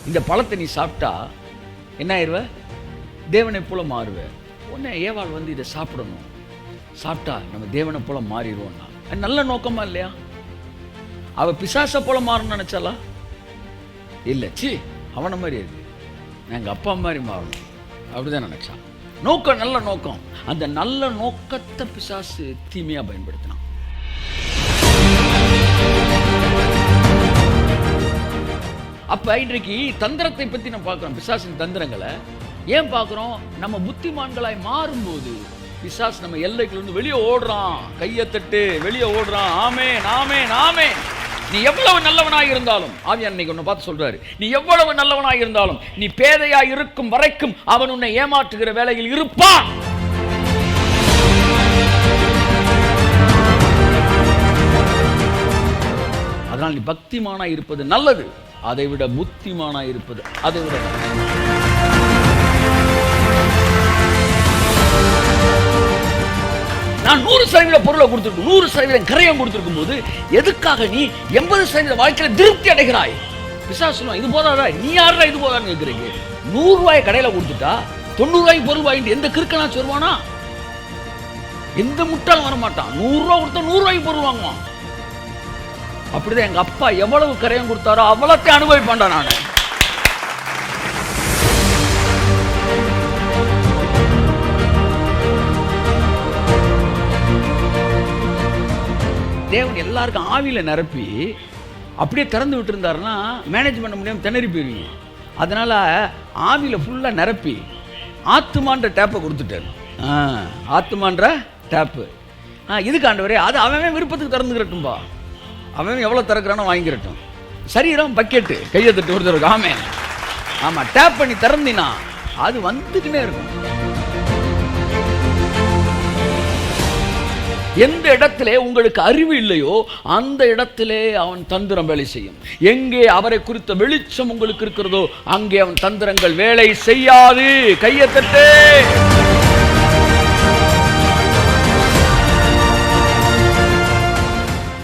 இந்த பழத்தை நீ சாப்பிட்டா என்ன ஆயிடுவ? தேவனை போல மாறுவ. உடனே ஏவாள் வந்து இதை சாப்பிடணும், சாப்பிட்டா நம்ம தேவனை போல மாறிடுவோம்னா அது நல்ல நோக்கமா இல்லையா? அவ பிசாசை போல மாறணும்னு நினைச்சாலா? இல்லை, சி அவனை மாதிரி இருக்கு, நான் எங்கள் அப்பா மாதிரி மாறணும் அப்படிதான் நினைச்சான். நோக்கம் நல்ல நோக்கம். அந்த நல்ல நோக்கத்தை பிசாசு தீமையா பயன்படுத்தினான். அப்ப இன்றைக்கு தந்திரத்தை பத்தி நம்ம பார்க்கிறோம். பிசாசின் தந்திரங்களை ஏன் பார்க்கிறோம்? நம்ம புத்திமான்களாய் மாறும்போது பிசாசு நம்ம எல்லைக்குள்ள இருந்து வெளியே ஓடுறான். கையை தட்டு, வெளியே ஓடுறான். ஆமென், ஆமென், ஆமென். நீ எவ்வளவு நல்லவனாய் இருந்தாலும், ஆவியானவர் இன்னைக்கு உன்னை பார்த்து சொல்றாரு, நீ எவ்வளவு நல்லவனாய் இருந்தாலும் நீ பேதையாய் இருக்கும் வரைக்கும் அவன் உன்னை ஏமாற்றுகிற வேலையில் இருப்பான். அதனால் நீ பக்திமானாய் இருப்பது நல்லது, அதை விட புத்திமானாய் இருப்பது அதை விட. நான் 100% பொருளை கொடுத்துருக்கும், 100% கரையம் கொடுத்துருக்கும் போது எதுக்காக நீ 80% வாழ்க்கையில திருப்தி அடைகிறாய்? பிசாசு சொல்லுவான், இது போதாதா, நீ யாரா இது போதான்னு கேட்குறீங்க. 100 ரூபாய் கடையில் கொடுத்துட்டா 90 ரூபாய்க்கு பொருள் வாங்கிட்டு எந்த கிறுக்கனா சொல்லுவானா? எந்த முட்டாளும் வரமாட்டான். 100 ரூபா கொடுத்தா 100 ரூபாய்க்கு பொருள் வாங்குவான். அப்படிதான் எங்க அப்பா எவ்வளவு கரையம் கொடுத்தாரோ அவ்வளோத்தையும் அனுபவிப்பான்டா நான். தேவன் எல்லாருக்கும் ஆவியில நிரப்பி அப்படியே திறந்து விட்டு இருந்தாருன்னா மேனேஜ் பண்ண முடியாமல் திணறி போயிருவீங்க. அதனால ஆவியில ஃபுல்லா நிரப்பி ஆத்துமான்ற டேப்பை கொடுத்துட்டாரு. ஆத்துமான்ற டேப்பு இதுக்கு ஆண்டவரே, அது அவன் விருப்பத்துக்கு திறந்துக்கிறட்டும்பா, அவன் எவ்வளோ திறக்கிறானோ வாங்கிக்கிறட்டும். சரீரம் பக்கெட்டு, கையை தட்டு ஒருத்தருக்கு. ஆமென். ஆமாம், டேப் பண்ணி திறந்தினா அது வந்துக்கிட்டே இருக்கும். எந்த இடத்திலே உங்களுக்கு அறிவு இல்லையோ அந்த இடத்திலே அவன் தந்திரம் வேலை செய்யும். எங்கே அவரை குறித்த வெளிச்சம் உங்களுக்கு இருக்கிறதோ அங்கே அவன் தந்திரங்கள் வேலை செய்யாது. கையை தட்டு.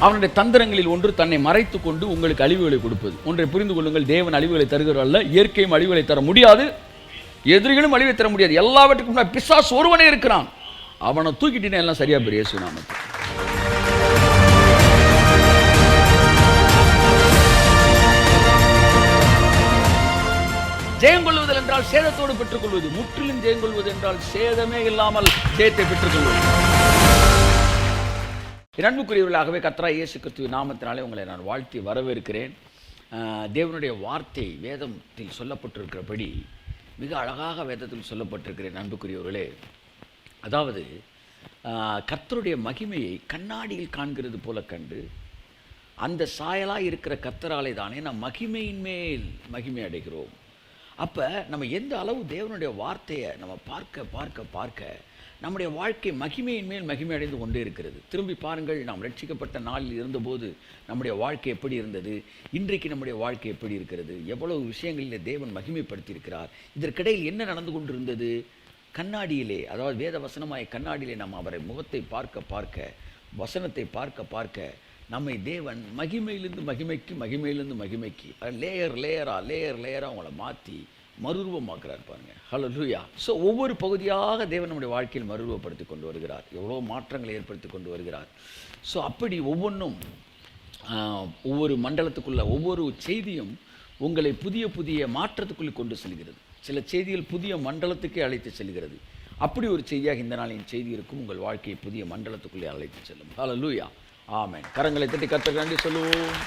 அவனுடைய தந்திரங்களில் ஒன்று தன்னை மறைத்துக் கொண்டு உங்களுக்கு அழிவுகளை கொடுப்பது. ஒன்றை புரிந்து கொள்ளுங்கள், தேவன் அழிவுகளை தருகிறார் அல்ல, இயற்கையும் அழிவுகளை தர முடியாது, எதிரிகளும் அழிவை தர முடியாது. எல்லாவற்றுக்கும் பிசாசு ஒருவனே இருக்கிறான். அவனை தூக்கிட்டீங்கன்னா எல்லாம் சரியா பெரிய இயேசு நாமத்தில். ஜெயம் கொள்வதில் என்றால் சேதத்தோடு பெற்றுக் கொள்வது, முற்றிலும் ஜெயம் கொள்வது என்றால் சேதமே இல்லாமல் ஜெயத்தை பெற்றுக் கொள்வது. அன்புக்குரியவர்களாகவே கர்த்தராகிய இயேசு கிறிஸ்துவின் நாமத்தினாலே உங்களை நான் வாழ்த்தி வரவேற்கிறேன். தேவனுடைய வார்த்தை வேதத்தில் சொல்லப்பட்டிருக்கிறபடி மிக அழகாக வேதத்தில் சொல்லப்பட்டிருக்கிறேன். அன்புக்குரியவர்களே, அதாவது கர்த்தருடைய மகிமையை கண்ணாடியில் காண்கிறது போல கண்டு அந்த சாயலாக இருக்கிற கர்த்தராலே தானே நாம் மகிமையின் மேல் மகிமை அடைகிறோம். அப்போ நம்ம எந்த அளவு தேவனுடைய வார்த்தையை நம்ம பார்க்க பார்க்க பார்க்க நம்முடைய வாழ்க்கை மகிமையின் மேல் மகிமை அடைந்து கொண்டே இருக்கிறது. திரும்பி பாருங்கள், நாம் ரட்சிக்கப்பட்ட நாளில் இருந்தபோது நம்முடைய வாழ்க்கை எப்படி இருந்தது, இன்றைக்கு நம்முடைய வாழ்க்கை எப்படி இருக்கிறது, எவ்வளவு விஷயங்களில் தேவன் மகிமைப்படுத்தியிருக்கிறார். இதற்கிடையில் என்ன நடந்து கொண்டிருந்தது? கண்ணாடியிலே, அதாவது வேத வசனமாய் கண்ணாடியிலே நாம் அவரை முகத்தை பார்க்க பார்க்க, வசனத்தை பார்க்க பார்க்க நம்மை தேவன் மகிமையிலிருந்து மகிமைக்கு, மகிமையிலிருந்து மகிமைக்கு லேயர் லேயராக அவங்கள மாற்றி மறுரூபமாக்குறார் பாருங்க. ஹல்லேலூயா. ஸோ ஒவ்வொரு பகுதியாக தேவன் நம்முடைய வாழ்க்கையில் மறுரூபப்படுத்தி கொண்டு வருகிறார், எவ்வளோ மாற்றங்களை ஏற்படுத்தி கொண்டு வருகிறார். ஸோ அப்படி ஒவ்வொன்றும் ஒவ்வொரு மண்டலத்துக்குள்ள ஒவ்வொரு செய்தியும் உங்களை புதிய புதிய மாற்றத்துக்குள்ளே கொண்டு செல்கிறது. சில செய்திகள் புதிய மண்டலத்துக்கே அழைத்து செல்கிறது. அப்படி ஒரு செய்தியாக இந்த நாளின் செய்தி இருக்கும். உங்கள் வாழ்க்கையை புதிய மண்டலத்துக்குள்ளே அழைத்து செல்லும். ஹல்லேலூயா. ஆமென். கரங்களை தட்டி கர்த்தருக்கு நன்றி சொல்லுவோம்.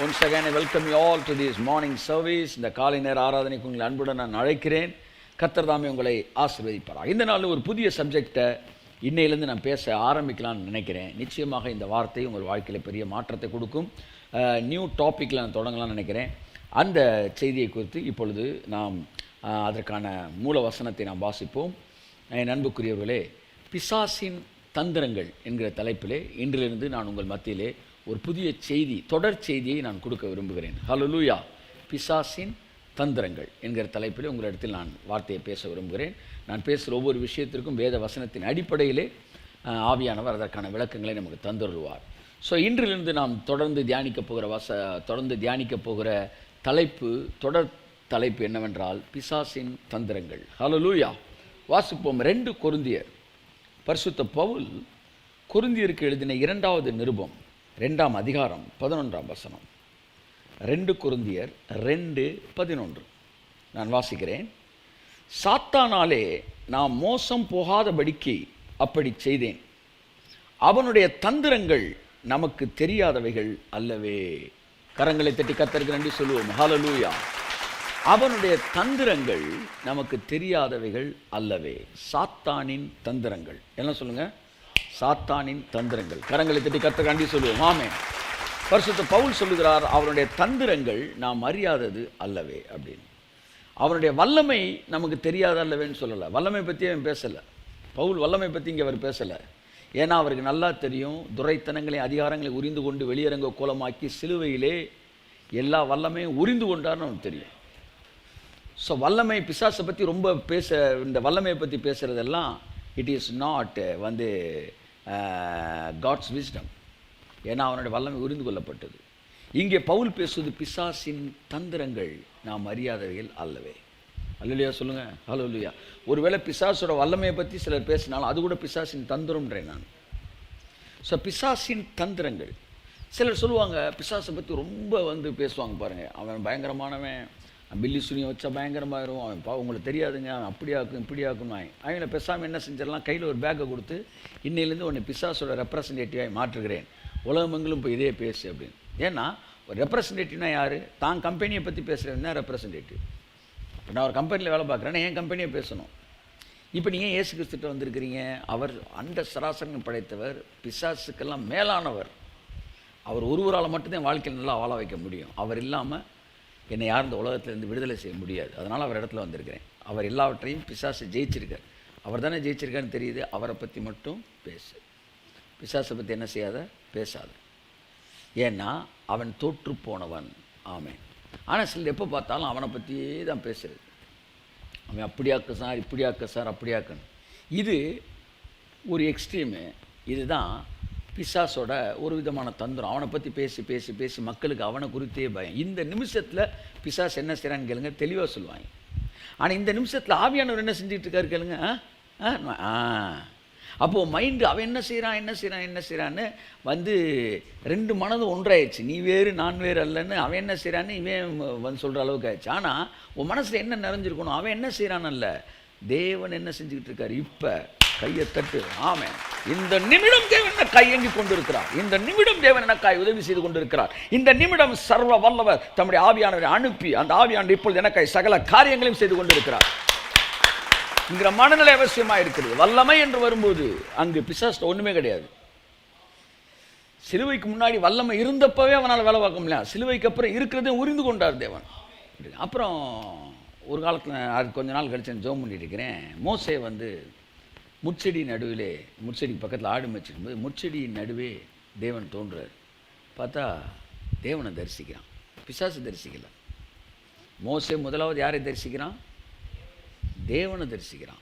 Once again I welcome you all to this morning service. இந்த காலை நேர ஆராதனைக்கு உங்களை அன்புடன் நான் அழைக்கிறேன். கர்த்தர் தாமே உங்களை ஆசீர்வதிப்பார். இந்த நாளில் ஒரு புதிய சப்ஜெக்டை இன்னையிலேருந்து நான் பேச ஆரம்பிக்கலாம்னு நினைக்கிறேன். நிச்சயமாக இந்த வார்த்தை உங்கள் வாழ்க்கையில் பெரிய மாற்றத்தை கொடுக்கும். நியூ டாப்பிக்கில் நான் தொடங்கலாம்னு நினைக்கிறேன். அந்த செய்தியை குறித்து இப்பொழுது நாம் அதற்கான மூல வசனத்தை நாம் வாசிப்போம். என் அன்புக்குரியவர்களே, பிசாசின் தந்திரங்கள் என்கிற தலைப்பிலே இன்றிலிருந்து நான் உங்கள் மத்தியிலே ஒரு புதிய செய்தி, தொடர் செய்தியை நான் கொடுக்க விரும்புகிறேன். ஹல்லேலூயா. பிசாசின் தந்திரங்கள் என்கிற தலைப்பிலே உங்களிடத்தில் நான் வார்த்தையை பேச விரும்புகிறேன். நான் பேசுகிற ஒவ்வொரு விஷயத்திற்கும் வேத வசனத்தின் அடிப்படையிலே ஆவியானவர் அதற்கான விளக்கங்களை நமக்கு தந்துருவார். ஸோ இன்றிலிருந்து நாம் தொடர்ந்து தியானிக்க போகிற தொடர் தலைப்பு என்னவென்றால் பிசாசின் தந்திரங்கள். ஹல்லேலூயா. வாசிப்போம். 2 கொரிந்தியர். பரிசுத்த பவுல் கொரிந்தியருக்கு எழுதின 2வது நிருபம் 2ஆம் அதிகாரம் 11ஆம் வசனம். 2 கொரிந்தியர் 2:11 நான் வாசிக்கிறேன். சாத்தானாலே நாம் மோசம் போகாதபடிக்கு அப்படி செய்தேன். அவனுடைய தந்திரங்கள் நமக்கு தெரியாதவைகள் அல்லவே. கரங்களை தட்டி கர்த்தருக்கு நன்றி சொல்லுவோம். ஹல்லேலூயா. அவனுடைய தந்திரங்கள் நமக்கு தெரியாதவைகள் அல்லவே. சாத்தானின் தந்திரங்கள் என்ன சொல்லுங்க? சாத்தானின் தந்திரங்கள். கரங்களை தட்டி கர்த்தருக்கு நன்றி சொல்லுவோம். ஆமென். பரிசுத்த பவுல் சொல்லுகிறார், அவனுடைய தந்திரங்கள் நாம் அறியாதது அல்லவே அப்படின்னு. அவனுடைய வல்லமை நமக்கு தெரியாத அல்லவேன்னு சொல்லலை. வல்லமை பற்றி அவன் பேசலை. பவுல் வல்லமை பற்றி இங்கே அவர் பேசலை. ஏன்னா அவருக்கு நல்லா தெரியும், துரைத்தனங்களையும் அதிகாரங்களை உரிந்து கொண்டு வெளியரங்க கோலமாக்கி சிலுவையிலே எல்லா வல்லமையும் உரிந்து கொண்டார்னு அவனுக்கு தெரியும். ஸோ வல்லமை பிசாசை பற்றி ரொம்ப இந்த வல்லமையை பற்றி பேசுகிறதெல்லாம் it is not God's wisdom. ஏன்னா அவனுடைய வல்லமை உரிந்து கொள்ளப்பட்டது. இங்கே பவுல் பேசுவது பிசாசின் தந்திரங்கள் நாம் அறியாதவைகள் அல்லவே. அல்லேலூயா சொல்லுங்க. ஹல்லேலூயா. ஒருவேளை பிசாசோட வல்லமையை பற்றி சிலர் பேசினாலும் அது கூட பிசாசின் தந்திரம்ன்றேன் நான். ஸோ பிசாசின் தந்திரங்கள். சிலர் சொல்லுவாங்க பிசாசை பற்றி ரொம்ப பேசுவாங்க பாருங்கள். அவன் பயங்கரமானவன், பில்லி சுனியை வச்சா பயங்கரமாயிரும், அவன் உங்களுக்கு தெரியாதுங்க, அவன் அப்படியாக்கும் இப்படியாக்கும். அவங்கள பேசாமல் என்ன செஞ்சிடலாம், கையில் ஒரு பேக்கை கொடுத்து இன்னையிலேருந்து உன்னை பிசாசோட ரெப்ரசன்டேட்டிவாக மாற்றுகிறேன், உலகமெங்கிலும் இப்போ இதே பேசு அப்படின்னு. ஏன்னா ஒரு ரெப்ரசன்டேட்டிவ்னா யார்? தான் கம்பெனியை பற்றி பேசுகிறவன் தான் ரெப்ரசன்டேட்டிவ். இப்போ நான் ஒரு கம்பெனியில் வேலை பார்க்குறேன்னா என் கம்பெனியை பேசணும். இப்போ நீங்கள் இயேசு கிறிஸ்துட்ட வந்திருக்கிறீங்க. அவர் அந்த சராசரன் படைத்தவர், பிசாசுக்கெல்லாம் மேலானவர். அவர் ஒருவரால் மட்டும்தான் வாழ்க்கையில் நல்லா வாழ வைக்க முடியும். அவர் இல்லாமல் என்னை யார் இந்த உலகத்திலேருந்து விடுதலை செய்ய முடியாது. அதனால் அவர் இடத்துல வந்திருக்கிறேன். அவர் எல்லாவற்றையும் பிசாசை ஜெயிச்சிருக்கார். அவர் தானே ஜெயிச்சிருக்கான்னு தெரியுது. அவரை பற்றி மட்டும் பேசு. பிசாசை பற்றி என்ன செய்யாத, பேசாத. ஏன்னா அவன் தோற்று போனவன். ஆமென். ஆனால் சிலர் எப்போ பார்த்தாலும் அவனை பற்றியே தான் பேசுகிறது. அவன் அப்படியாக்க சார், இப்படியாக்க சார், அப்படியாக்கணும். இது ஒரு எக்ஸ்ட்ரீமு. இதுதான் பிசாசோட ஒரு விதமான தந்திரம். அவனை பற்றி பேசி பேசி பேசி மக்களுக்கு அவனை குறித்தே பயம். இந்த நிமிஷத்தில் பிசாசு என்ன செய்கிறான்னு கேளுங்க, தெளிவாக சொல்லுவாங்க. ஆனால் இந்த நிமிஷத்தில் ஆவியானவர் என்ன செஞ்சுட்டு இருக்காரு கேளுங்க. அப்போது மைண்டு அவன் என்ன செய்கிறான்னு ரெண்டு மனதும் ஒன்றாயிடுச்சு. நீ வேறு நான் வேறு அல்லன்னு அவன் என்ன செய்கிறான்னு இவன் சொல்கிற அளவுக்கு ஆயிடுச்சு. ஆனால் உன் மனசில் என்ன நிறைஞ்சிருக்கணும், அவன் என்ன செய்கிறான்னு அல்ல, தேவன் என்ன செஞ்சுக்கிட்டு இருக்காரு. இப்போ கையை தட்டு. ஆமென். இந்த நிமிடம் தேவன் என்ன கையேங்கி கொண்டிருக்கிறார். இந்த நிமிடம் தேவன் எனக்காய் உதவி செய்து கொண்டிருக்கிறார். இந்த நிமிடம் சர்வ வல்லவர் தம்முடைய ஆவியானவரை அனுப்பி அந்த ஆவியானவர் இப்பொழுது எனக்காய் சகல காரியங்களையும் செய்து கொண்டிருக்கிறார் என்கிற மனநிலை அவசியமாக இருக்கிறது. வல்லமை என்று வரும்போது அங்கு பிசாசு ஒன்றுமே கிடையாது. சிலுவைக்கு முன்னாடி வல்லமை இருந்தப்பவே அவனால் வேலை பார்க்க முடியல. சிலுவைக்கு அப்புறம் இருக்கிறதே உரிந்து கொண்டார் தேவன். அப்புறம் ஒரு காலத்தில் அது கொஞ்ச நாள் கழிச்சு ஜெபம் பண்ணிட்டு இருக்கிறேன். மோசே முட்செடி நடுவிலே, முட்செடிக்கு பக்கத்தில் ஆடு மேய்ச்சிருக்கும்போது முட்செடியின் நடுவே தேவன் தோன்றுறார். பார்த்தா தேவனை தரிசிக்கிறான், பிசாசு தரிசிக்கல. மோசே முதலாவது யாரை தரிசிக்கிறான்? தேவனை தரிசிக்கிறான்.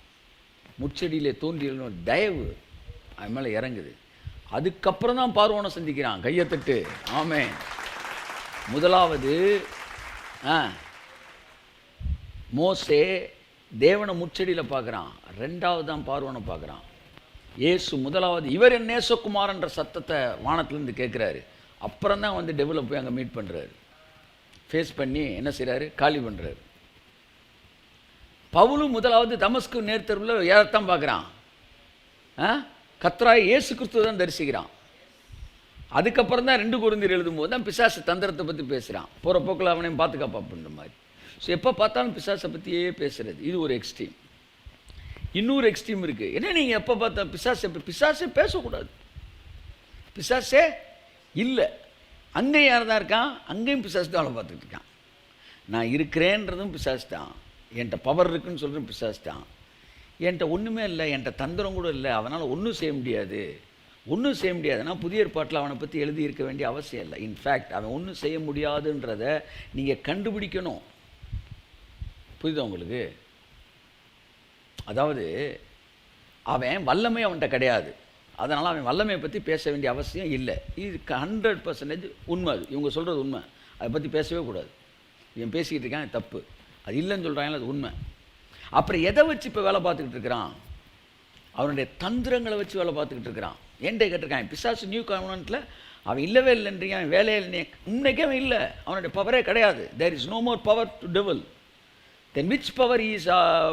முட்செடியிலே தோன்றிய தயவு அவன் மேலே இறங்குது. அதுக்கப்புறம் தான் பார்வோனை சந்திக்கிறான். கையை தட்டு. ஆமென். முதலாவது மோசே தேவனை முச்செடியில் பார்க்குறான். ரெண்டாவது தான் பார்வோனை பார்க்குறான். இயேசு முதலாவது இவர் என் நேசகுமாரன்ற சத்தத்தை வானத்திலேருந்து கேட்குறாரு. அப்புறம் தான் டெவலப் போய் அங்கே மீட் பண்ணுறாரு. ஃபேஸ் பண்ணி என்ன செய்கிறாரு, காலி பண்ணுறாரு. பவுலும் முதலாவது தமஸ்கு நேர்த்தருவில் ஏறத்தான் பார்க்குறான். கர்த்தராகிய இயேசு கிறிஸ்துவை தான் தரிசிக்கிறான். அதுக்கப்புறம் தான் 2 கொரிந்தியர் எழுதும்போது தான் பிசாசு தந்திரத்தை பற்றி பேசுகிறான். போகிற போக்கில் அவனையும் பார்த்துக்காப்பா அப்படின்ற மாதிரி. ஸோ எப்போ பார்த்தாலும் பிசாசை பற்றியே பேசுகிறது. இது ஒரு எக்ஸ்ட்ரீம். இன்னொரு எக்ஸ்ட்ரீம் இருக்குது. என்ன நீங்கள் எப்போ பார்த்தா பிசாசே பேசக்கூடாது, பிசாசே இல்லை. அங்கேயும் யார் தான் இருக்கான், அங்கேயும் பிசாசு தான் அவளை பார்த்துட்டு இருக்கான். நான் இருக்கிறேன்றதும் பிசாசு தான், என்கிட்ட பவர் இருக்குன்னு சொல்கிறதும் பிசாசு தான். என்கிட்ட ஒன்றுமே இல்லை, என்கிட்ட தந்திரம் கூட இல்லை, அவனால் ஒன்றும் செய்ய முடியாதுன்னா புதிய ஏற்பாட்டில் அவனை பற்றி எழுதி இருக்க வேண்டிய அவசியம் இல்லை. இன்ஃபேக்ட் அவன் ஒன்றும் செய்ய முடியாதுன்றதை நீங்கள் கண்டுபிடிக்கணும். புரியுதா உங்களுக்கு? அதாவது அவன் வல்லமை அவன்கிட்ட கிடையாது, அதனால் அவன் வல்லமையை பற்றி பேச வேண்டிய அவசியம் இல்லை. இது 100% உண்மை. அது இவங்க சொல்கிறது உண்மை. அதை பற்றி பேசவே கூடாது. இவன் பேசிக்கிட்டு இருக்கான் தப்பு, அது இல்லைன்னு சொல்கிறாங்களே அது உண்மை. அப்புறம் எதை வச்சு இப்போ வேலை பார்த்துக்கிட்டு இருக்கிறான்? அவனுடைய தந்திரங்களை வச்சு வேலை பார்த்துக்கிட்டு இருக்கிறான். ஏன்டே கேட்டிருக்கான், பிசாசு நியூ கவர்னமெண்ட்டில் அவன் இல்லவே இல்லைன்றீங்க, அவன் வேலையில் இன்னைக்கே அவன் இல்லை, அவனுடைய பவரே கிடையாது. There is no more power to devil. Then which power is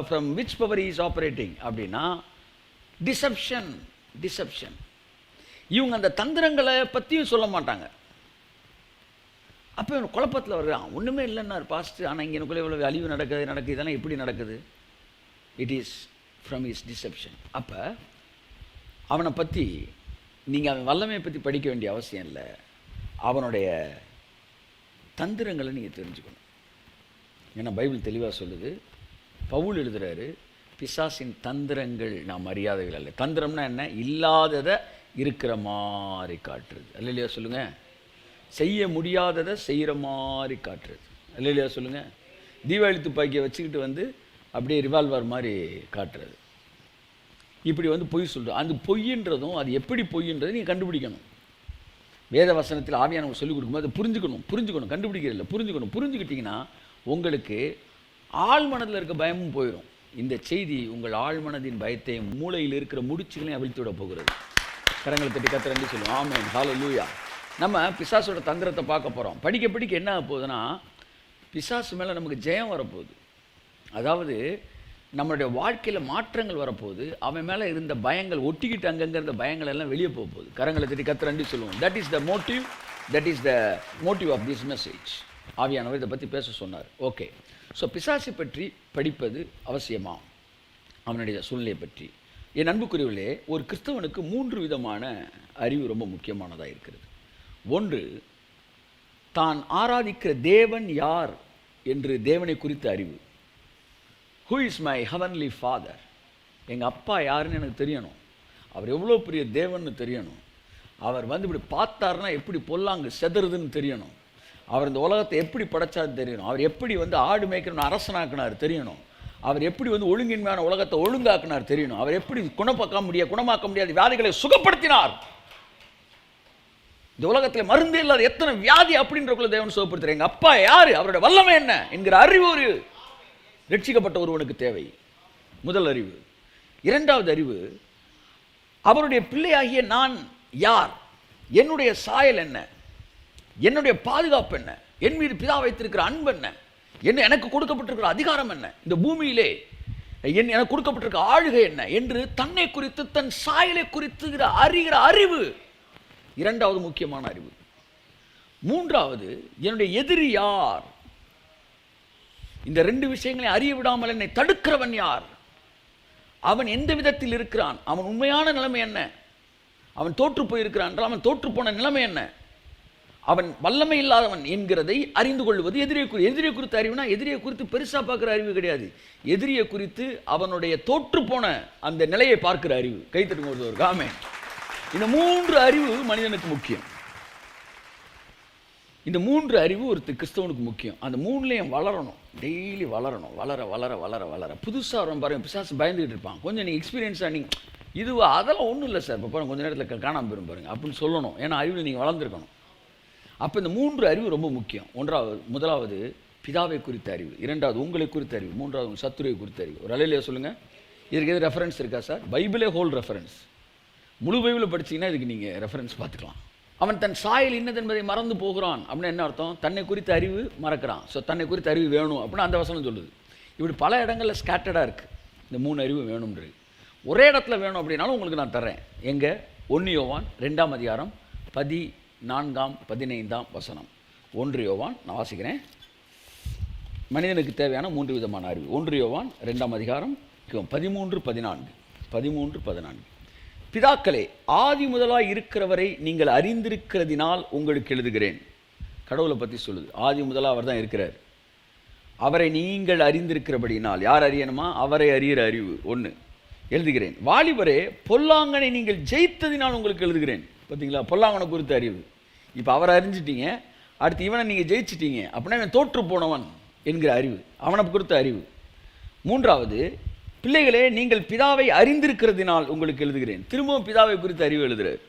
from which power is operating அப்படின்னா டிசப்ஷன். டிசப்ஷன். இவங்க அந்த தந்திரங்களை பற்றியும் சொல்ல மாட்டாங்க. அப்போ இவன் குழப்பத்தில் வருகிறான். ஒன்றுமே இல்லைன்னார் பாஸ்ட்டு, ஆனால் இங்கே எனக்குள்ளே இவ்வளோ அழிவு நடக்குது, இதெல்லாம் எப்படி நடக்குது? It is from is deception. அப்போ அவனை பற்றி நீங்கள் அவன் வல்லமையை பற்றி படிக்க வேண்டிய அவசியம் இல்லை, அவனுடைய தந்திரங்களை நீங்கள் தெரிஞ்சுக்கணும். ஏன்னா பைபிள் தெளிவாக சொல்லுது, பவுல் எழுதுகிறாரு, பிசாசின் தந்திரங்கள் நாம் அறியாதவைகள் அல்ல. தந்திரம்னா என்ன? இல்லாததை இருக்கிற மாதிரி காட்டுறது. அல்லையா சொல்லுங்கள். செய்ய முடியாததை செய்கிற மாதிரி காட்டுறது. அல்லையா சொல்லுங்கள். தீபாவளி துப்பாக்கியை வச்சுக்கிட்டு அப்படியே ரிவால்வர் மாதிரி காட்டுறது. இப்படி பொய் சொல்கிறது. அந்த பொய்ன்றதும் அது எப்படி பொய்ன்றது நீங்கள் கண்டுபிடிக்கணும். வேத வசனத்தில் ஆவியானவங்க சொல்லிக் கொடுக்கும்போது அதை புரிஞ்சுக்கணும். கண்டுபிடிக்கிறதில்ல, புரிஞ்சுக்கிட்டிங்கன்னா உங்களுக்கு ஆழ் மனதில் இருக்க பயமும் போயிடும். இந்த செய்தி உங்கள் ஆழ்மனதின் பயத்தையும் மூளையில் இருக்கிற முடிச்சுகளையும் அவிழ்த்து விட போகிறது. கரங்களை தட்டி கர்த்தரை நன்றி சொல்லுவோம். ஆமென், ஹல்லேலூயா. நம்ம பிசாசோட தந்திரத்தை பார்க்க போகிறோம். படிக்க என்ன ஆக போகுதுன்னா, பிசாசு மேலே நமக்கு ஜெயம் வரப்போகுது. அதாவது நம்மளுடைய வாழ்க்கையில் மாற்றங்கள் வரப்போகுது. அவன் மேலே இருந்த பயங்கள் ஒட்டிக்கிட்டு அங்கங்கே இருந்த பயங்கள் எல்லாம் வெளியே போக போகுது. கரங்களை தட்டி கர்த்தரை நன்றி சொல்லுவோம். That is the motive of this message. ஆவியானவர் இதை பற்றி பேச சொன்னார். ஓகே, ஸோ பிசாசை பற்றி படிப்பது அவசியமா? அவனுடைய சூழ்நிலையை பற்றி. என் அன்புக்குரியவர்களே, ஒரு கிறிஸ்தவனுக்கு 3 விதமான அறிவு ரொம்ப முக்கியமானதாக இருக்கிறது. ஒன்று, தான் ஆராதிக்கிற தேவன் யார் என்று தேவனை குறித்த அறிவு. Who is my heavenly father? எங்கள் அப்பா யாருன்னு எனக்கு தெரியணும். அவர் எவ்வளோ பெரிய தேவன்னு தெரியணும். அவர் இப்படி பார்த்தாருன்னா எப்படி பொல்லாங்கு செதறுதுன்னு தெரியணும். அவர் இந்த உலகத்தை எப்படி படைச்சாரு தெரியணும். அவர் எப்படி ஆடு மேய்க்கணும்னு அரசனாக்குனார் தெரியணும். அவர் எப்படி ஒழுங்கின்மையான உலகத்தை ஒழுங்காக்குனார் தெரியணும். அவர் எப்படி குணமாக்க முடியாத வியாதிகளை சுகப்படுத்தினார். இந்த உலகத்தில் மருந்தே இல்லாத எத்தனை வியாதி அப்படின்றக்குள்ள தேவன் சுகப்படுத்துறார். எங்கள் அப்பா யாரு, அவருடைய வல்லமை என்ன என்கிற அறிவு ஒரு ரட்சிக்கப்பட்ட ஒருவனுக்கு தேவை. முதல் அறிவு. இரண்டாவது அறிவு, அவருடைய பிள்ளையாகிய நான் யார், என்னுடைய சாயல் என்ன, என்னுடைய பாதுகாப்பு என்ன, என் மீது பிதா வைத்திருக்கிற அன்பு என்ன, எனக்கு கொடுக்கப்பட்டிருக்கிற அதிகாரம் என்ன, இந்த பூமியிலே எனக்கு கொடுக்கப்பட்டிருக்கிற ஆளுகை என்ன என்று தன்னை குறித்து தன் சாயலை குறித்து அறிகிற அறிவு இரண்டாவது முக்கியமான அறிவு. மூன்றாவது, என்னுடைய எதிரி யார். இந்த 2 விஷயங்களை அறிய விடாமல் என்னை தடுக்கிறவன் யார், அவன் எந்த விதத்தில் இருக்கிறான், அவன் உண்மையான நிலைமை என்ன, அவன் தோற்று போயிருக்கிறான் என்றால் அவன் தோற்று போன நிலைமை என்ன, அவன் வல்லமை இல்லாதவன் என்கிறதை அறிந்து கொள்வது எதிரியை குறித்த அறிவுனா, எதிரியை குறித்து பெருசாக பார்க்குற அறிவு கிடையாது. எதிரியை குறித்து அவனுடைய தோற்று போன அந்த நிலையை பார்க்கிற அறிவு. கைத்தட்டுங்க ஒரு காமே. இந்த 3 அறிவு மனிதனுக்கு முக்கியம். இந்த 3 அறிவு ஒரு கிறிஸ்தவனுக்கு முக்கியம். அந்த 3லையும் வளரணும், டெய்லி வளரணும். வளர வளர வளர வளர புதுசாக வரும் பாருங்க. பிசாசு பயந்துகிட்டு இருப்பான். கொஞ்சம் நீங்கள் எக்ஸ்பீரியன்ஸாக நீங்கள் இதுவா அதெல்லாம் ஒன்றும் இல்லை சார், இப்போ பாருங்க கொஞ்சம் நேரத்தில் காணாமல் போயிடும் பாருங்க அப்படின்னு சொல்லணும். ஏன்னா அறிவில் நீங்கள் வளர்ந்துருக்கணும். அப்போ இந்த 3 அறிவு ரொம்ப முக்கியம். முதலாவது பிதாவை குறித்த அறிவு, இரண்டாவது உங்களை குறித்த அறிவு, மூன்றாவது உங்கள் சத்துருவை குறித்த அறிவு. ஒரு அலையிலேயே சொல்லுங்கள். இதுக்கு எது ரெஃபரன்ஸ் இருக்கா சார்? பைபிளே whole reference. முழு பைபிளை படிச்சிங்கன்னா இதுக்கு நீங்கள் ரெஃபரன்ஸ் பார்த்துக்கலாம். அவன் தன் சாயல் இன்னது என்பதை மறந்து போகிறான் அப்படின்னா என்ன அர்த்தம்? தன்னை குறித்த அறிவு மறக்கிறான். ஸோ தன்னை குறித்த அறிவு வேணும் அப்படின்னா அந்த வசனம் சொல்லுது. இப்படி பல இடங்களில் ஸ்கேட்டர்டாக இருக்குது. இந்த 3 அறிவு வேணும்ன்றது ஒரே இடத்துல வேணும் அப்படின்னாலும் உங்களுக்கு நான் தர்றேன். எங்கே? 1 யோவான் 2ஆம் அதிகாரம் 14, 15 வசனம். 1 யோவான் நான் வாசிக்கிறேன். மனிதனுக்கு தேவையான 3 விதமான அறிவு. 1 யோவான் 2ஆம் அதிகாரம் 13, 14. பிதாக்களே, ஆதி முதலாய் இருக்கிறவரை நீங்கள் அறிந்திருக்கிறதினால் உங்களுக்கு எழுதுகிறேன். கடவுளை பற்றி சொல்லுது. ஆதி முதலாக அவர் தான் இருக்கிறார். அவரை நீங்கள் அறிந்திருக்கிறபடினால். யார் அறியணுமா? அவரை அறிகிற அறிவு. 1 எழுதுகிறேன். வாலிபரே, பொல்லாங்கனை நீங்கள் ஜெயித்ததினால் உங்களுக்கு எழுதுகிறேன். பார்த்தீங்களா? பொல்லாங்கனை குறித்த அறிவு. இப்போ அவரை அறிஞ்சிட்டீங்க, அடுத்து இவனை நீங்கள் ஜெயிச்சிட்டீங்க அப்படின்னா இவன் தோற்று போனவன் என்கிற அறிவு, அவனை குறித்த அறிவு. 3வது, பிள்ளைகளே, நீங்கள் பிதாவை அறிந்திருக்கிறதினால் உங்களுக்கு எழுதுகிறேன். திரும்பவும் பிதாவை குறித்த அறிவு எழுதுகிறார்.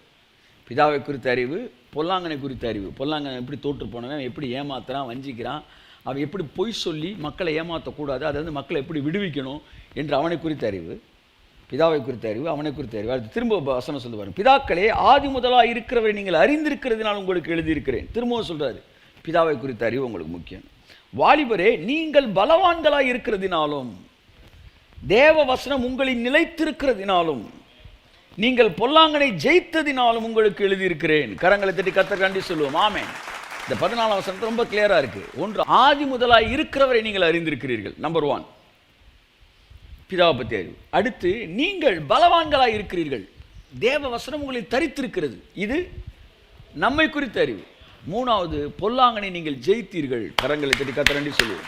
பிதாவை குறித்த அறிவு, பொல்லாங்கனை குறித்த அறிவு. பொல்லாங்கனை எப்படி தோற்று போனவன், எப்படி ஏமாத்துறான், வஞ்சிக்கிறான், அவன் எப்படி பொய் சொல்லி மக்களை ஏமாற்றக்கூடாது, அதை வந்து மக்களை எப்படி விடுவிக்கணும் என்று அவனை குறித்த அறிவு, பிதாவை குறித்த அறிவு, அவனை குறித்த அறிவு. அது திரும்ப வசனம் சொல்லுவார், பிதாக்களே ஆதி முதலாக இருக்கிறவரை நீங்கள் அறிந்திருக்கிறதுனால் உங்களுக்கு எழுதியிருக்கிறேன். திரும்பவும் சொல்கிறாரு, பிதாவை குறித்த அறிவு உங்களுக்கு முக்கியம். வாலிபரே நீங்கள் பலவான்களாக இருக்கிறதினாலும் தேவ வசனம் உங்களில் நிலைத்திருக்கிறதினாலும் நீங்கள் பொல்லாங்கனை ஜெயித்ததினாலும் உங்களுக்கு எழுதியிருக்கிறேன். கரங்களை தட்டி கர்த்தர் கண்டி சொல்லுவோம், ஆமென். இந்த 14ஆம் வசனத்தை ரொம்ப கிளியராக இருக்கு. ஒன்று, ஆதி முதலாக இருக்கிறவரை நீங்கள் அறிந்திருக்கிறீர்கள். நம்பர் 1 பிதாவை பற்றி அறிவு. அடுத்து, நீங்கள் பலவான்களாக இருக்கிறீர்கள், தேவ வசனம் உங்களில் தரித்திருக்கிறது, இது நம்மை குறித்த அறிவு. 3வது, பொல்லாங்கனை நீங்கள் ஜெயித்தீர்கள். கரங்களை தட்டி கர்த்தர் கண்டி சொல்லுவோம்.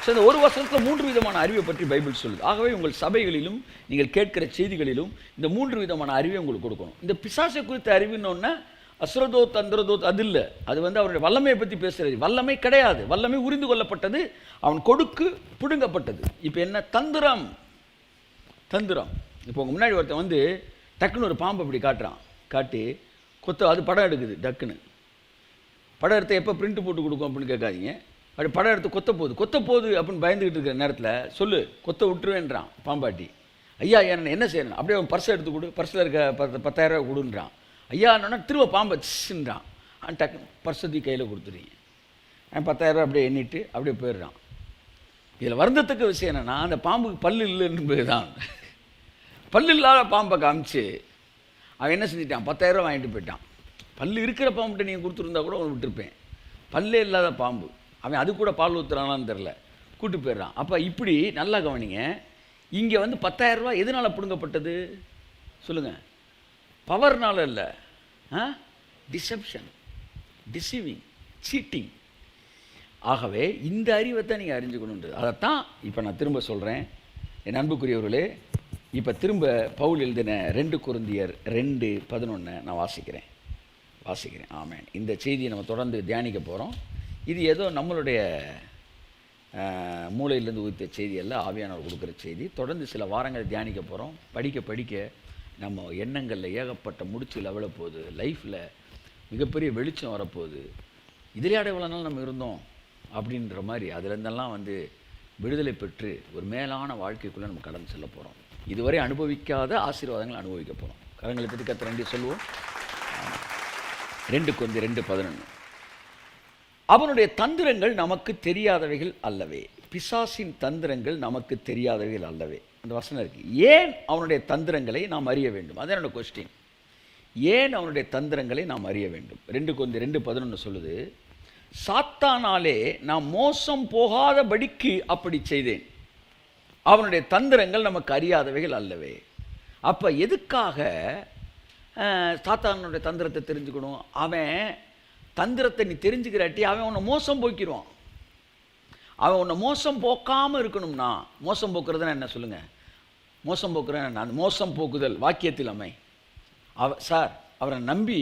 ஸோ இந்த ஒரு வசனத்தில் 3 விதமான அறிவை பற்றி பைபிள் சொல்லுது. ஆகவே உங்கள் சபைகளிலும் நீங்கள் கேட்கிற செய்திகளிலும் இந்த 3 விதமான அறிவை உங்களுக்கு கொடுக்கணும். இந்த பிசாசை குறித்த அறிவுன்னொன்னே அசுரதோத் அந்தரதோத் அது இல்லை, அது வந்து அவருடைய வல்லமையை பற்றி பேசுகிறது. வல்லமை கிடையாது, வல்லமை உரிந்து கொள்ளப்பட்டது, அவன் கொடுக்கு பிடுங்கப்பட்டது. இப்போ என்ன? தந்திரம். இப்போ உங்கள் முன்னாடி ஒருத்தன் வந்து டக்குன்னு ஒரு பாம்பை இப்படி காட்டுறான், காட்டி அது படம் எடுக்குது. டக்குன்னு படம் எடுத்து எப்போ பிரிண்ட் போட்டு கொடுக்கும் அப்படின்னு கேட்காதீங்க. அப்படி படம் எடுத்து கொத்த போகுது அப்படின்னு பயந்துக்கிட்டு இருக்கிற நேரத்தில் சொல்லு, கொத்த விட்டுருவேன்றான் பாம்பாட்டி. ஐயா என்ன செய்யணும்? அப்படியே அவன் பர்ஸை எடுத்து கொடு, பர்ஸில் இருக்க 10,000 ரூபா கொடுன்றான். ஐயா என்னன்னா திரும்ப பாம்பை சின்றான். டக்கு பர்ஸத்தி கையில் கொடுத்துறீங்க, 10,000 ரூபா அப்படியே எண்ணிட்டு அப்படியே போயிடுறான். இதில் வருந்தத்தக்க விஷயம் என்னென்னா, அந்த பாம்புக்கு பல்லு இல்லை என்பது தான். பல்லு இல்லாத பாம்பை காமிச்சு அவன் என்ன செஞ்சிட்டான்? 10,000 ரூபா வாங்கிட்டு போயிட்டான். பல்லு இருக்கிற பாம்புகிட்ட நீங்கள் கொடுத்துருந்தா கூட அவனை விட்டுருப்பேன். பல்லே இல்லாத பாம்பு, அவன் அது கூட பால் ஊற்றுறானான்னு தெரில, கூட்டு போயிடுறான். அப்போ இப்படி நல்லா கவனிங்க, இங்கே வந்து 10,000 ரூபா எதனால் பிடுங்கப்பட்டது சொல்லுங்கள்? பவர்னால இல்லை, டிசெப்ஷன், டிசீவிங், சீட்டிங். ஆகவே இந்த அறிவைத்தான் நீங்கள் அறிஞ்சுக்கணுன்றது. அதைத்தான் இப்போ நான் திரும்ப சொல்கிறேன் என் அன்புக்குரியவர்களே. இப்போ திரும்ப பவுல் எழுதின 2 கொரிந்தியர் 2:11 நான் வாசிக்கிறேன். ஆமென். இந்த செய்தியை நம்ம தொடர்ந்து தியானிக்க போகிறோம். இது ஏதோ நம்மளுடைய மூளையிலேருந்து ஊற்றிய செய்தி அல்ல, ஆவியானவர் கொடுக்குற செய்தி. தொடர்ந்து சில வாரங்களை தியானிக்க போகிறோம். படிக்க நம்ம எண்ணங்களில் ஏகப்பட்ட முடிச்சுகள் அவ்வளோ போகுது, லைஃப்பில் மிகப்பெரிய வெளிச்சம் வரப்போகுது. இதிலே எவ்வளோ நாள் நம்ம இருந்தோம் அப்படின்ற மாதிரி அதுலேருந்தெல்லாம் வந்து விடுதலை பெற்று ஒரு மேலான வாழ்க்கைக்குள்ளே நம்ம கடந்து செல்ல போகிறோம். இதுவரை அனுபவிக்காத ஆசீர்வாதங்களை அனுபவிக்க போகிறோம். கரங்களை பற்றி கர்த்தர் நன்றி சொல்லுவோம். 2 கொரிந்தியர் 2:11 அவனுடைய தந்திரங்கள் நமக்கு தெரியாதவைகள் அல்லவே, பிசாசின் தந்திரங்கள் நமக்கு தெரியாதவைகள் அல்லவே. அந்த வசனம் இருக்குது. ஏன் அவனுடைய தந்திரங்களை நாம் அறிய வேண்டும்? அது என்னோட கொஸ்டின். ஏன் அவனுடைய தந்திரங்களை நாம் அறிய வேண்டும்? 2 கொரிந்தியர் 2:11 சொல்லுது, சாத்தானாலே நாம் மோசம் போகாதபடிக்கு அப்படி செய்தேன், அவனுடைய தந்திரங்கள் நமக்கு அறியாதவைகள் அல்லவே. அப்போ எதுக்காக சாத்தானுடைய தந்திரத்தை தெரிஞ்சுக்கணும்? அவன் தந்திரத்தை நீ தெரிஞ்சுக்கிறாட்டி அவன் உன்னை மோசம் போக்கிடுவான். அவன் உன்னை மோசம் போக்காமல் இருக்கணும்னா, மோசம் போக்குறதுன்னா என்ன சொல்லுங்கள்? மோசம் போக்குறேன் என்ன? அந்த மோசம் போக்குதல் வாக்கியத்தில் சார் அவரை நம்பி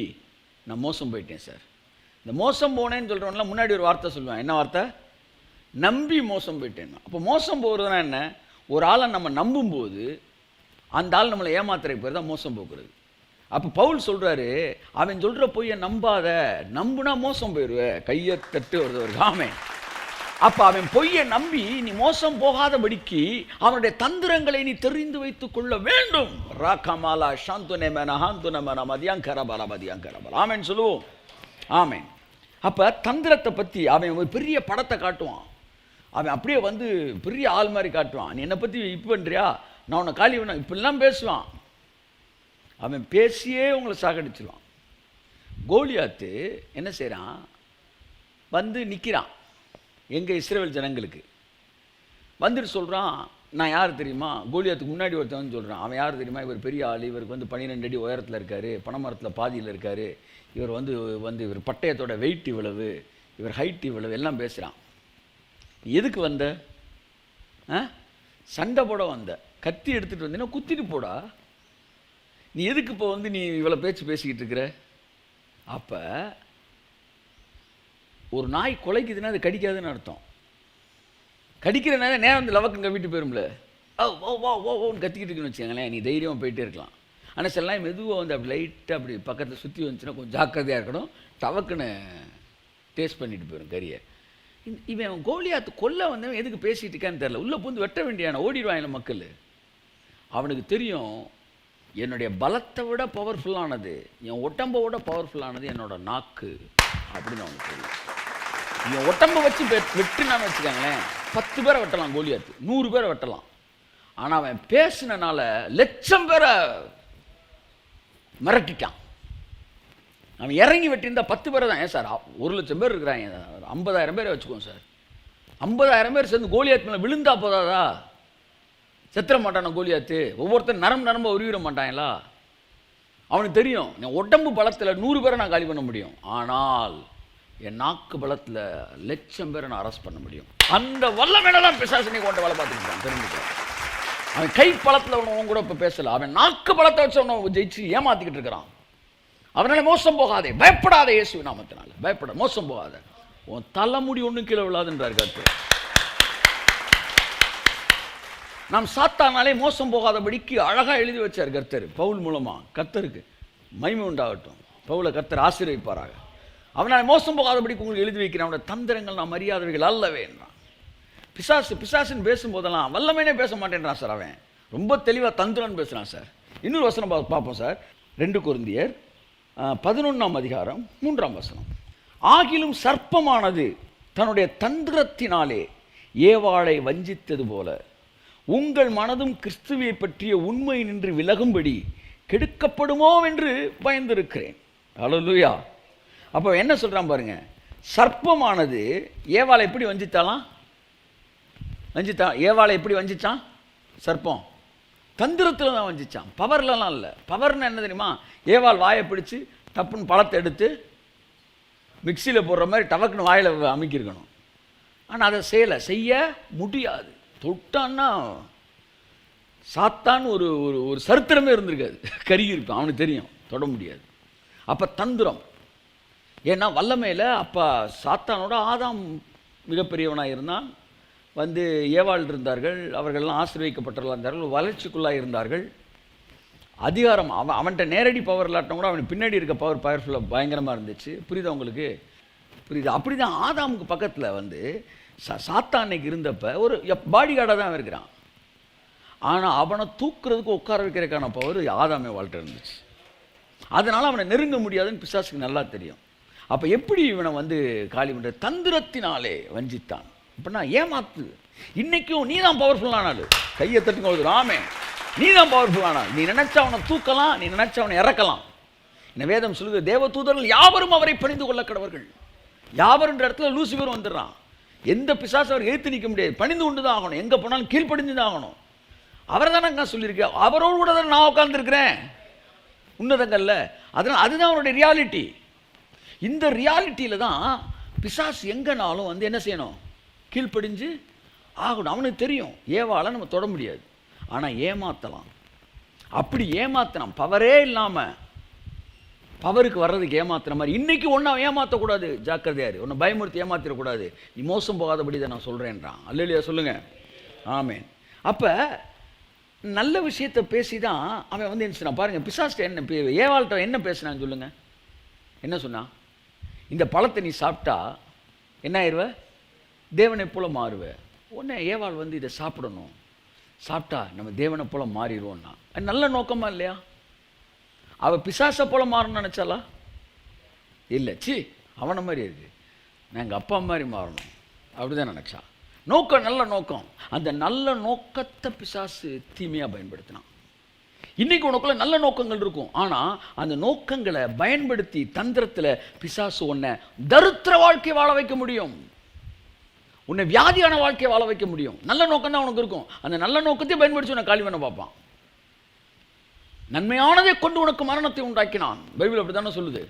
நான் மோசம் போயிட்டேன் சார். இந்த மோசம் போனேன்னு சொல்கிறவங்களாம் முன்னாடி ஒரு வார்த்தை சொல்லுவேன். என்ன வார்த்தை? நம்பி மோசம் போயிட்டேன். அப்போ மோசம் போகிறதுனா என்ன? ஒரு ஆளை நம்ம நம்பும்போது அந்த ஆள் நம்மளை ஏமாத்துற பேர் தான் மோசம் போக்குறது. அப்போ பவுல் சொல்கிறாரு, அவன் சொல்கிற பொய்யை நம்பாத, நம்புனா மோசம் போயிடுவேன். கையை தட்டு வருது ஆமென். அப்போ அவன் பொய்யை நம்பி நீ மோசம் போகாதபடிக்கு அவனுடைய தந்திரங்களை நீ தெரிந்து வைத்துக் கொள்ள வேண்டும். ராகமாலா சாந்துனேமன ஹாந்துனமன மதியாங்கரபல மதியாங்கரபல ஆமென் சொல்லுவோம். ஆமென். அப்போ தந்திரத்தை பற்றி அவன் ஒரு பெரிய படத்தை காட்டுவான். அவன் அப்படியே வந்து பெரிய ஆள் மாதிரி காட்டுவான். நீ என்னை பற்றி இப்போ பண்ணுறியா, நான் உன்னை காலி பண்ண, இப்படிலாம் பேசுவான். அவன் பேசியே உங்களை சாகடிச்சிருவான். கோலியாத்து என்ன செய்கிறான்? வந்து நிற்கிறான் எங்கள் இஸ்ரவேல் ஜனங்களுக்கு. வந்துட்டு சொல்கிறான், நான் யார் தெரியுமா? கோலியாத்துக்கு முன்னாடி ஒருத்தவன் சொல்கிறான், அவன் யார் தெரியுமா? இவர் பெரிய ஆள், இவருக்கு வந்து 12 அடி உயரத்தில் இருக்கார், பனைமரத்தில் பாதியில் இருக்கார், இவர் வந்து இவர் பட்டயத்தோட வெயிட் இவ்வளவு, இவர் ஹைட் இவ்வளவு, எல்லாம் பேசுகிறான். எதுக்கு வந்த? சண்டை போட வந்த. கத்தி எடுத்துகிட்டு வந்தீங்கன்னா குத்திட்டு போடா. நீ எதுக்கு இப்போ வந்து நீ இவ்வளோ பேச்சு பேசிக்கிட்டு இருக்கிற? அப்போ ஒரு நாய் குலைக்குதுன்னா அது கடிக்காதுன்னு அர்த்தம். கடிக்கிற நேரம் வந்து லவக்குங்க வீட்டு போயிரும்ல, ஓன்னு கத்திக்கிட்டு இருக்குன்னு வச்சுக்கோங்களேன், நீ தைரியமாக போயிட்டே இருக்கலாம். ஆனால் சில நாய் மெதுவாக வந்து அப்படி லைட்டாக அப்படி பக்கத்தில் சுற்றி வந்துச்சுன்னா கொஞ்சம் ஜாக்கிரதையாக இருக்கணும். டவக்குன்னு டேஸ்ட் பண்ணிட்டு போயிடும் கறியை. இவன் கோலியாத்து கொல்ல வந்தவன் எதுக்கு பேசிட்டு இருக்கான்னு தெரியல. உள்ளே பூந்து வெட்ட வேண்டியான ஓடிடுவாங்க மக்கள். அவனுக்கு தெரியும், என்னுடைய பலத்தை விட பவர்ஃபுல்லானது, என் உடம்பை விட பவர்ஃபுல்லானது என்னோட நாக்கு அப்படின்னு அவனுக்கு தெரியும். என் உடம்பை வச்சு வெட்டுனான்னு வச்சுக்காங்களேன், 10 பேரை வெட்டலாம் கோலியாத்து, 100 பேரை வெட்டலாம். ஆனால் அவன் பேசினால 1,00,000 பேரை மிரட்டிட்டான். அவன் இறங்கி வெட்டியிருந்தா 10 பேரை தான். ஏன் சார் 1,00,000 பேர் இருக்கிறாங்க, 50,000 பேரை வச்சுக்கோங்க சார். 50,000 பேர் சேர்ந்து கோலியாத்து மேலே விழுந்தா போதாதா? செத்துற மாட்டான கோலியாத்து? ஒவ்வொருத்தரும் நரம்ப உருவிட மாட்டாங்களா? அவனுக்கு தெரியும், என் உடம்பு பலத்தில் 100 பேரை நான் காலி பண்ண முடியும், ஆனால் என் நாக்கு பலத்தில் 1,00,000 பேரை நான் அரெஸ்ட் பண்ண முடியும். அந்த வல்லமையில பிசாசினை கொண்டு வேலை பார்த்துக்கிட்டான். தெரிஞ்சுக்க, அவன் கை பலத்தில் அவன் கூட இப்போ பேசல, அவன் நாக்கு பலத்தை வச்சு அவனை ஜெயிச்சு ஏமாத்திக்கிட்டு இருக்கிறான். அவனால மோசம் போகாதே, பயப்படாதே, இயேசு நாமத்தினால பயப்பட, மோசம் போகாத, உன் தலைமுடி ஒன்றும் கீழே விழாதுன்றார் கர்த்தர். நாம் சாத்தானாலே மோசம் போகாதபடிக்கு அழகாக எழுதி வச்சார் கர்த்தர் பவுல் மூலமாக. கர்த்தருக்கு மகிமை உண்டாகட்டும். பவுலை கர்த்தர் ஆசீர்வதிப்பாராக. அவனால் மோசம் போகாதபடிக்கு உங்களுக்கு எழுதி வைக்கிறேன், அவனோட தந்திரங்கள் நாம் அறியாதவைகள் அல்லவே என்றான். பிசாசுன்னு பேசும்போதெல்லாம் வல்லமைனே பேச மாட்டேன்றான் சார். அவன் ரொம்ப தெளிவாக தந்திரன்னு பேசுகிறான் சார். இன்னொரு வசனம் பார்ப்போம் சார். 2 கொரிந்தியர் 11ஆம் அதிகாரம் 3ஆம் வசனம். ஆகிலும் சர்ப்பமானது தன்னுடைய தந்திரத்தினாலே ஏவாளை வஞ்சித்தது போல உங்கள் மனதும் கிறிஸ்துவை பற்றிய உண்மை நின்று விலகும்படி கெடுக்கப்படுமோ என்று பயந்திருக்கிறேன். அல்லேலூயா. அப்போ என்ன சொல்கிறான் பாருங்க, சர்ப்பமானது ஏவாளை எப்படி வஞ்சித்தாலாம்? ஏவாளை எப்படி வஞ்சிச்சான்? சர்ப்பம் தந்திரத்தில் தான் வஞ்சிச்சான், பவர்லலாம் இல்லை. பவர்னு என்ன தெரியுமா? ஏவாள் வாயை பிடிச்சி டப்புன்னு பழத்தை எடுத்து மிக்சியில் போடுற மாதிரி டவக்குன்னு வாயில் அமைக்கிருக்கணும். ஆனால் அதை செய்ய முடியாது. தொட்டான்னா சாத்தான் ஒரு ஒரு சரித்திரமே இருந்திருக்காது, கருகி இருப்பான். அவனுக்கு தெரியும் தொட முடியாது. அப்போ தந்திரம். ஏன்னா வல்லமையில் அப்போ சாத்தானோட ஆதாம் மிகப்பெரியவனாக இருந்தான். ஏவாள் இருந்தார்கள், அவர்கள்லாம் ஆசீர்வதிக்கப்பட்டவர்களாக இருந்தார்கள், வளர்ச்சிக்குள்ளாக இருந்தார்கள். அதிகாரம் அவன்கிட்ட நேரடி பவர் இல்லாட்டம் கூட அவனுக்கு பின்னாடி இருக்க பவர் பவர்ஃபுல்லாக பயங்கரமாக இருந்துச்சு. புரியுதா உங்களுக்கு? புரியுது. அப்படி தான் ஆதாமுக்கு பக்கத்தில் சாத்தானைக்கு இருந்தப்போ ஒரு பாடி கார்டாக தான் இருக்கிறான். ஆனால் அவனை தூக்குறதுக்கு உட்கார வைக்கிறதுக்கான பவர் ஆதாமே வாழ்க்கை இருந்துச்சு. அதனால் அவனை நெருங்க முடியாதுன்னு பிசாசுக்கு நல்லா தெரியும். அப்போ எப்படி இவனை காலி பண்ணுற? தந்திரத்தினாலே வஞ்சித்தான். அப்படின்னா ஏமாத்து. இன்றைக்கும் நீ தான் பவர்ஃபுல்லானாள். கையை தட்டுங்க, ராமே, நீ தான் பவர்ஃபுல்லானாள். நீ நினச்சா அவனை தூக்கலாம், நீ நினச்சா அவனை இறக்கலாம். இந்த வேதம் சொல்லுது, தேவ தூதர்கள் யாவரும் அவரை பணிந்து கொள்ள கடவர்கள். யாவருன்ற இடத்துல லூசிபர் வந்துடுறான். எந்த பிசாசு அவர் எதிர்த்து நிற்க முடியாது, பணிந்து கொண்டு தான் ஆகணும். எங்கே போனாலும் கீழ்ப்படிஞ்சு தான் ஆகணும். அவரை தானே நான் சொல்லியிருக்கேன், அவரோடு கூட தான் நான் உட்கார்ந்துருக்கிறேன் உன்னதங்கள்ல. அதனால் அதுதான் அவருடைய ரியாலிட்டி. இந்த ரியாலிட்டியில் தான் பிசாசு எங்கேனாலும் என்ன செய்யணும்? கீழ்ப்படிஞ்சு ஆகணும். அவனுக்கு தெரியும் ஏவாளை நம்ம தொட முடியாது, ஆனால் ஏமாற்றலாம். அப்படி ஏமாத்தினான். பவரே இல்லாமல் பவருக்கு வர்றதுக்கு ஏமாத்துற மாதிரி. இன்றைக்கி ஒன்றும் அவன் ஏமாற்றக்கூடாது, ஜாக்கிரதையாரு. ஒன்று பயமுறுத்தி ஏமாத்திடக்கூடாது. நீ மோசம் போகாதபடி தான் நான் சொல்கிறேன்றான். அல்லேலூயா சொல்லுங்கள், ஆமென். அப்போ நல்ல விஷயத்தை பேசி தான் அவன் என்ன சொன்னான் பாருங்கள். பிசாஸ்ட்ட என்ன, ஏவாள்கிட்ட என்ன பேசினான்னு சொல்லுங்கள். என்ன சொன்னான்? இந்த பழத்தை நீ சாப்பிட்டா என்ன ஆயிடுவ? தேவனை போல் மாறுவ. உடனே ஏவாள் இதை சாப்பிடணும், சாப்பிட்டா நம்ம தேவனை போல் மாறிடுவோன்னா. அது நல்ல நோக்கமா இல்லையா? அவள் பிசாசை போல் மாறணும்னு நினச்சாலா? இல்லை, சி அவனை மாதிரி இருக்கு, நான் எங்கள் அப்பா மாதிரி மாறணும் அப்படி தான் நினச்சா. நோக்கம் நல்ல நோக்கம். அந்த நல்ல நோக்கத்தை பிசாசு தீமையாக பயன்படுத்தினான். இன்றைக்கி உனக்குள்ள நல்ல நோக்கங்கள் இருக்கும், ஆனால் அந்த நோக்கங்களை பயன்படுத்தி தந்திரத்தில் பிசாசு உன்னை தரித்திர வாழ்க்கை வாழ வைக்க முடியும், உன்னை வியாதியான வாழ்க்கையை வாழ வைக்க முடியும். நல்ல நோக்கம் தான் உனக்கு இருக்கும், அந்த நல்ல நோக்கத்தை பயன்படுத்தி உன்னை காலி பண்ண பார்ப்பான். நன்மையானதை கொண்டு உனக்கு மரணத்தை உண்டாக்கினான், பைபிள் அப்படி தானே சொல்லுது.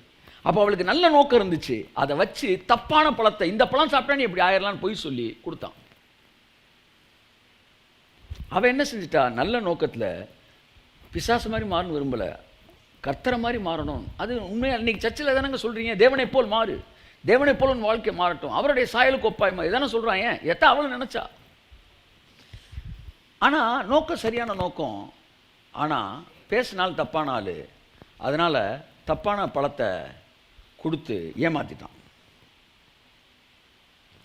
அப்போ அவளுக்கு நல்ல நோக்கம் இருந்துச்சு, அதை வச்சு தப்பான பழத்தை, இந்த பழம் சாப்பிட்டா நீ எப்படி ஆயிரலான்னு போய் சொல்லி கொடுத்தான். அவள் என்ன செஞ்சிட்டா? நல்ல நோக்கத்தில் பிசாசு மாதிரி மாறணும் விரும்பலை, கர்த்தரை மாதிரி மாறணும். அது உண்மையாக இன்றைக்கி சர்ச்சில் தானங்க சொல்கிறீங்க, தேவனை போல் மாறு, தேவனை போல் உன் வாழ்க்கை மாறட்டும், அவருடைய சாயலுக்கு ஒப்பாய் மாதிரி தானே சொல்கிறான். ஏன் எத்தா அவளும் நினச்சா. ஆனால் நோக்கம் சரியான நோக்கம், ஆனால் பேசினால் தப்பான ஆள், அதனால் தப்பான பழத்தை கொடுத்து ஏமாற்றிட்டான்.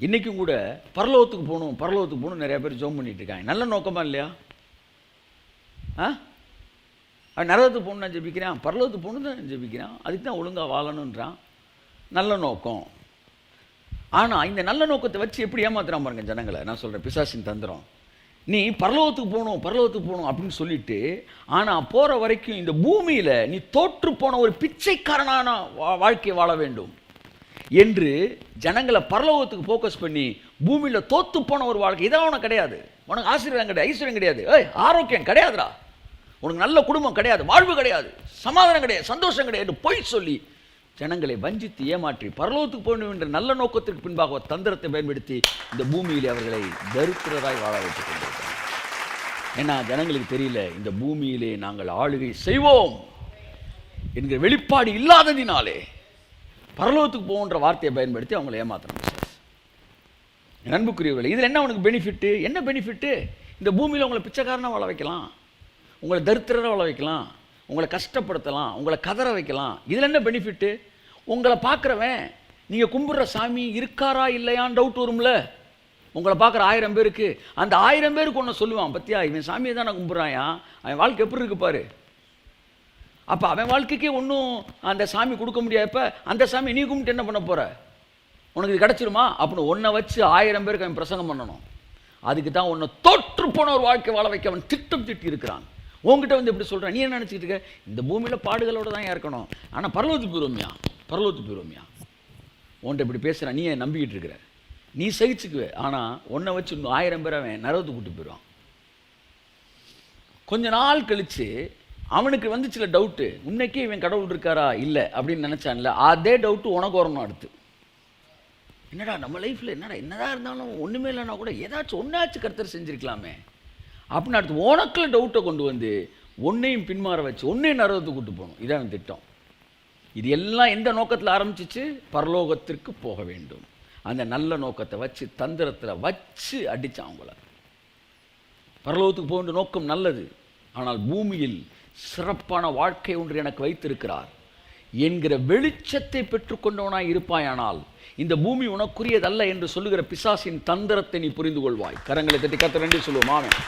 இன்றைக்கும் கூட பரலோகத்துக்கு போகணும் நிறையா பேர் ஜெபம் பண்ணிட்டு இருக்காங்க. நல்ல நோக்கமா இல்லையா? நரகத்துக்கு போகணும் நான் ஜெபிக்கிறேன், பரலோகத்துக்கு போகணும் தான் ஜெபிக்கிறான், அதுக்கு தான் ஒழுங்காக வாழணுன்றான். நல்ல நோக்கம். ஆனால் இந்த நல்ல நோக்கத்தை வச்சு எப்படி ஏமாத்துறான் பாருங்க ஜனங்களை. நான் சொல்கிறேன், பிசாசின் தந்திரம். நீ பரலோகத்துக்கு போகணும் அப்படின்னு சொல்லிட்டு, ஆனால் போகிற வரைக்கும் இந்த பூமியில் நீ தோற்று போன ஒரு பிச்சைக்காரனான வாழ்க்கையை வாழ வேண்டும் என்று ஜனங்களை பரலோகத்துக்கு ஃபோக்கஸ் பண்ணி பூமியில் தோற்று போன ஒரு வாழ்க்கை. இதான் உனக்கு கிடையாது, உனக்கு ஆசீர்வாதம் கிடையாது, ஐஸ்வர்யம் கிடையாது, ஆரோக்கியம் கிடையாதுடா, உனக்கு நல்ல குடும்பம் கிடையாது, வாழ்வு கிடையாது, சமாதானம் கிடையாது, சந்தோஷம் கிடையாது பொய் சொல்லி ஜனங்களை வஞ்சித்து ஏமாற்றி பரலோகத்துக்கு போகணும் என்ற நல்ல நோக்கத்திற்கு பின்பாக தந்திரத்தை பயன்படுத்தி இந்த பூமியில் அவர்களை தரித்திரராய் வாழ வைத்துக் கொண்டிருக்கிறார். ஏன்னா ஜனங்களுக்கு தெரியல, இந்த பூமியிலே நாங்கள் ஆளுகை செய்வோம் என்கிற வெளிப்பாடு இல்லாததினாலே பரலோகத்துக்கு போகின்ற வார்த்தையை பயன்படுத்தி அவங்களை ஏமாத்துறாங்க. அன்புக்குரியவர்களே, இதில் என்ன உனக்கு பெனிஃபிட்டு? என்ன பெனிஃபிட்டு? இந்த பூமியில் உங்களை பிச்சைக்காரனாக வாழ வைக்கலாம், உங்களை தரித்திரராக வாழ வைக்கலாம், உங்களை கஷ்டப்படுத்தலாம், உங்களை கதற வைக்கலாம். இதில் என்ன பெனிஃபிட்டு? உங்களை பார்க்குறவன் நீங்கள் கும்பிட்ற சாமி இருக்காரா இல்லையான்னு டவுட் வரும்ல. உங்களை பார்க்குற 1000 பேருக்கு அந்த 1000 பேருக்கு ஒன்று சொல்லுவான், பத்தியா இவன் சாமியை தான் நான் கும்பிட்றாயா, அவன் வாழ்க்கை எப்படி இருக்கு பாரு. அப்போ அவன் வாழ்க்கைக்கே ஒன்றும் அந்த சாமி கொடுக்க முடியாதப்ப அந்த சாமி நீ கும்பிட்டு என்ன பண்ண போகிற? உனக்கு இது கிடச்சிருமா? அப்படின்னு ஒன்றை வச்சு 1000 பேருக்கு அவன் பிரசங்கம் பண்ணணும். அதுக்கு தான் ஒன்று தோற்று போன ஒரு வாழ்க்கை வாழ வைக்க அவன் திட்டம் திட்டி இருக்கிறான். உங்ககிட்ட வந்து எப்படி சொல்கிறேன், நீ என்ன நினச்சிக்கிட்டு இருக்க? இந்த பூமியில் பாடுகளோடு தான் இருக்கணும், ஆனால் பரலோகத்துக்கு போயிடுவோமியா உன்ட்ட இப்படி பேசுகிறான், நீ நம்பிக்கிட்டு இருக்கிற, நீ சகிச்சுக்குவே. ஆனால் உன்னை வச்சு இன்னும் 1000 பேர் அவன் நரகத்துக்கு கூட்டு போயிடுவான். கொஞ்ச நாள் கழித்து அவனுக்கு வந்துச்சுல டவுட்டு, உன்னைக்கே இவன் கடவுள் இருக்காரா இல்லை அப்படின்னு நினச்சான்ல, அதே டவுட்டு உனக்கு வரணும். அடுத்து என்னடா நம்ம லைஃப்பில் என்னதான் இருந்தாலும் ஒன்றுமே இல்லைன்னா கூட ஏதாச்சும் ஒன்றாச்சும் கர்த்தர் செஞ்சுருக்கலாமே அப்படின்னு அடுத்து உனக்குள்ள டவுட்டை கொண்டு வந்து ஒன்னையும் பின்மாற வச்சு ஒன்னையும் நரகத்துக்கு கூட்டு போகணும். இதான் திட்டம். இது எல்லாம் எந்த நோக்கத்தில் ஆரம்பிச்சிச்சு? பரலோகத்திற்கு போக வேண்டும். அந்த நல்ல நோக்கத்தை வச்சு தந்திரத்தில் வச்சு அடித்தான் அவங்கள. பரலோகத்துக்கு போகின்ற நோக்கம் நல்லது, ஆனால் பூமியில் சிறப்பான வாழ்க்கை ஒன்று எனக்கு வைத்திருக்கிறார் என்கிற வெளிச்சத்தை பெற்றுக்கொண்டவனாய் இருப்பாயானால் இந்த பூமி உனக்குரியதல்ல என்று சொல்லுகிற பிசாசின் தந்திரத்தை நீ புரிந்து கொள்வாய். கரங்களை தட்டி கர்த்தர் நன்றி சொல்லுவோம். ஆமென்.